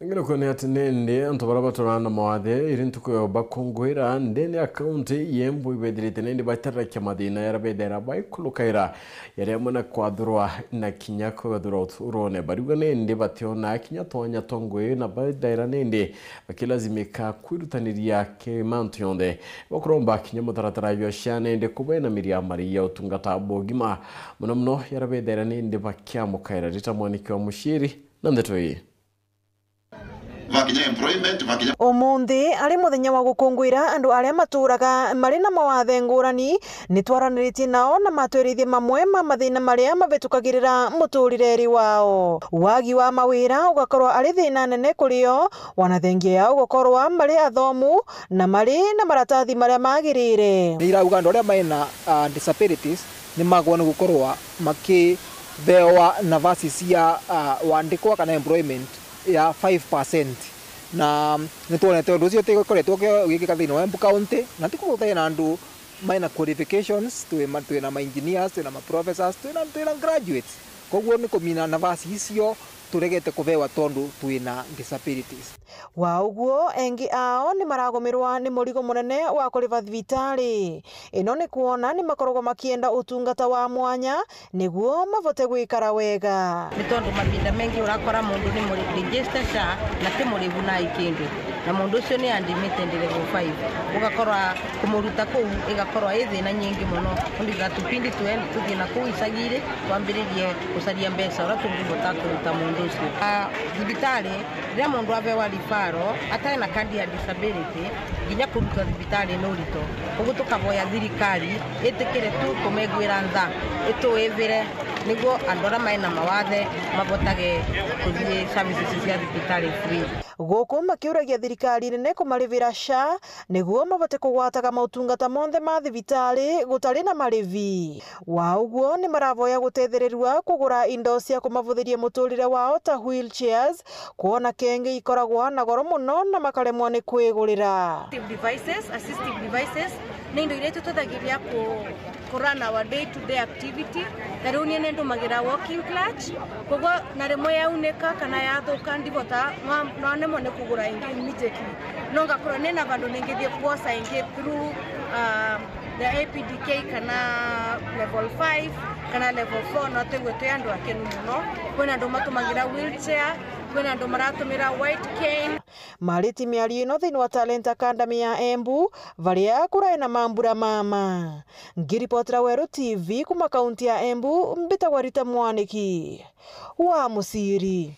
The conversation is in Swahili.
Ngino kone atinende antobara turana mawade irintuko bakongwera ndene account yembo ibedrite nende batara kyamadina yarabedera baikulukaira yaremana kwadurwa na kinyako gadurot urone barugane nde bationa kinyatonya tongwe na badaira nende bakilazimika kwirutaniria ke mantyonde bakuromba kinyamotaratara yoshane nde kubena Maria utungata bogima munomno yarabedera nende bakyamukaira ritamwanikwa mushiri nandetoi Umundi ari muthenya wa gukungwira andu aria maturaga mari na mawathe ngurani nitwaraniritie nao na matwirithie mamwe ma mathina maria mabetukagirira muturireri wao. Wagi wa mawira ugakorwa ari thina nene kurio wanathengia yao gukorwa mari athomu na mari na maratathi maria magirire. Irauga andu aria maina disabilities ni magwa ni gukorwa makibewa nafasi cia wandikwa kana employment ya 5% na nituonete undu ucio tikoretwo gikika thiini wa Embu County na tikuthai na andu maina qualifications twina ma engineers twina ma professors twina graduates koguo ni kumina nafasi icio turegete kubewa tondu twina disabilities. Wa uguo engi ao ni maragomirwa ni murigo munene wa kuriva thibitari. Ino ni kuona ni makoragwo makienda utungata wa mwanya niguo mavote gwikara wega. Ni tondu mabinda mengi urakora mundu ni muri register SHA na ti muri buna ikindu na mundu ucio ni admitted level 5 ugakorwa kumuruta kuu igakorwa ithina nyingi muno ndira tupindi tuthie na kuu isagire twambiririe gucaria mbeca ura tungibota kuruta mundu ucio. Thibitari ria mundu abewa rifaro atari na kandi ya disability ginya kuruta thibitari no rito ugu tukaboya thirikari itikire tu kumegwira ntha ituwivire niguo andora maina mawathe mabotage kuthie services cia thibitari free. Guku makiuragia thirikari nene kumarivira SHA niguo mabote kugwataga mautungata monthe ma thibitari gutari na marivi. Wa uguo ni maravoya gutethereria kugura indo cia kumavuthiria muturire wao ta wheelchairs kuona kenge ikoragwa na goro muno na makaremwa ni kwigurira. Assistive devices ni indo iria tututhagiria run our day-to-day activity. Taruni nendo magira walking clutch kogo na remo yauneka kana yathuka ndivota no nemo ne kugura ingi immediately no ngakora nena bando ningithie kuosa ingi through the APDK kana level 5 kana level 4 no tegwete andu akenu muno kwena andu matumagira wheelchair kwena andu maratumira white cane. Mariti miario ino thiini wa Talent Academy ya Embu varia kurai na mambura mama. Ngiripotera Weru TV kuma kaunti ya Embu mbitagwa Rita Mwaniki wa Musiri.